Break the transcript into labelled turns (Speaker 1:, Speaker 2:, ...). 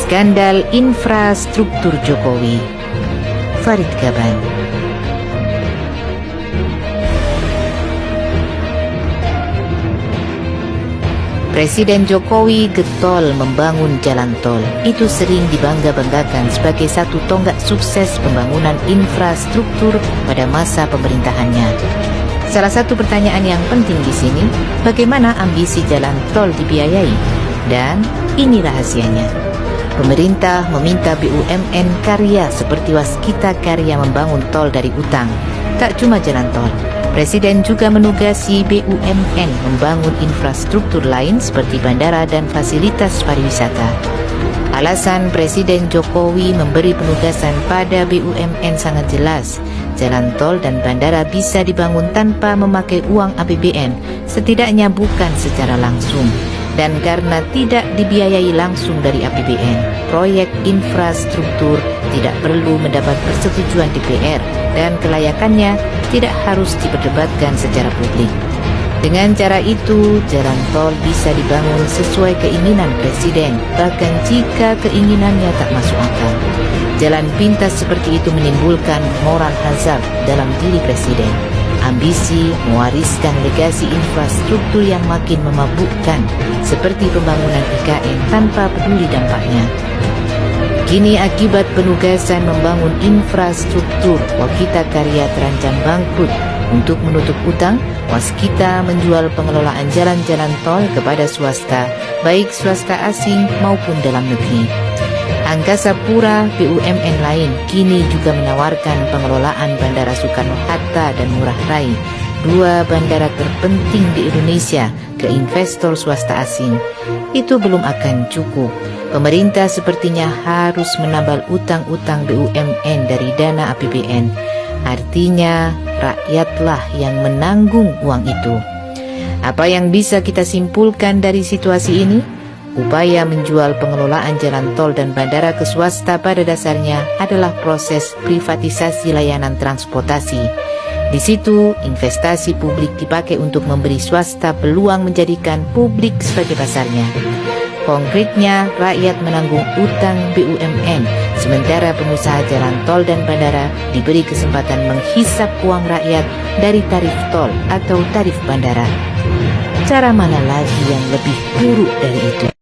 Speaker 1: Skandal infrastruktur Jokowi. Farid Gaban. Presiden Jokowi getol membangun jalan tol. Itu sering dibangga-banggakan sebagai satu tonggak sukses pembangunan infrastruktur pada masa pemerintahannya. Salah satu pertanyaan yang penting di sini, bagaimana ambisi jalan tol dibiayai? Dan ini rahasianya. Pemerintah meminta BUMN karya seperti Waskita Karya membangun tol dari utang. Tak cuma jalan tol, Presiden juga menugasi BUMN membangun infrastruktur lain seperti bandara dan fasilitas pariwisata. Alasan Presiden Jokowi memberi penugasan pada BUMN sangat jelas. Jalan tol dan bandara bisa dibangun tanpa memakai uang APBN, setidaknya bukan secara langsung. Dan karena tidak dibiayai langsung dari APBN, proyek infrastruktur tidak perlu mendapat persetujuan DPR dan kelayakannya tidak harus diperdebatkan secara publik. Dengan cara itu, jalan tol bisa dibangun sesuai keinginan Presiden, bahkan jika keinginannya tak masuk akal. Jalan pintas seperti itu menimbulkan moral hazard dalam diri Presiden. Ambisi mewariskan legasi infrastruktur yang makin memabukkan, seperti pembangunan IKN tanpa peduli dampaknya. Kini akibat penugasan membangun infrastruktur, Waskita Karya terancam bangkrut. Untuk menutup utang, Waskita menjual pengelolaan jalan-jalan tol kepada swasta, baik swasta asing maupun dalam negeri. Angkasa Pura BUMN lain kini juga menawarkan pengelolaan Bandara Soekarno-Hatta dan Ngurah Rai, dua bandara terpenting di Indonesia, ke investor swasta asing. Itu belum akan cukup. Pemerintah sepertinya harus menambal utang-utang BUMN dari dana APBN. Artinya rakyatlah yang menanggung uang itu. Apa yang bisa kita simpulkan dari situasi ini? Upaya menjual pengelolaan jalan tol dan bandara ke swasta pada dasarnya adalah proses privatisasi layanan transportasi. Di situ, investasi publik dipakai untuk memberi swasta peluang menjadikan publik sebagai pasarnya. Konkretnya, rakyat menanggung utang BUMN, sementara pengusaha jalan tol dan bandara diberi kesempatan menghisap uang rakyat dari tarif tol atau tarif bandara. Cara mana lagi yang lebih buruk dari itu?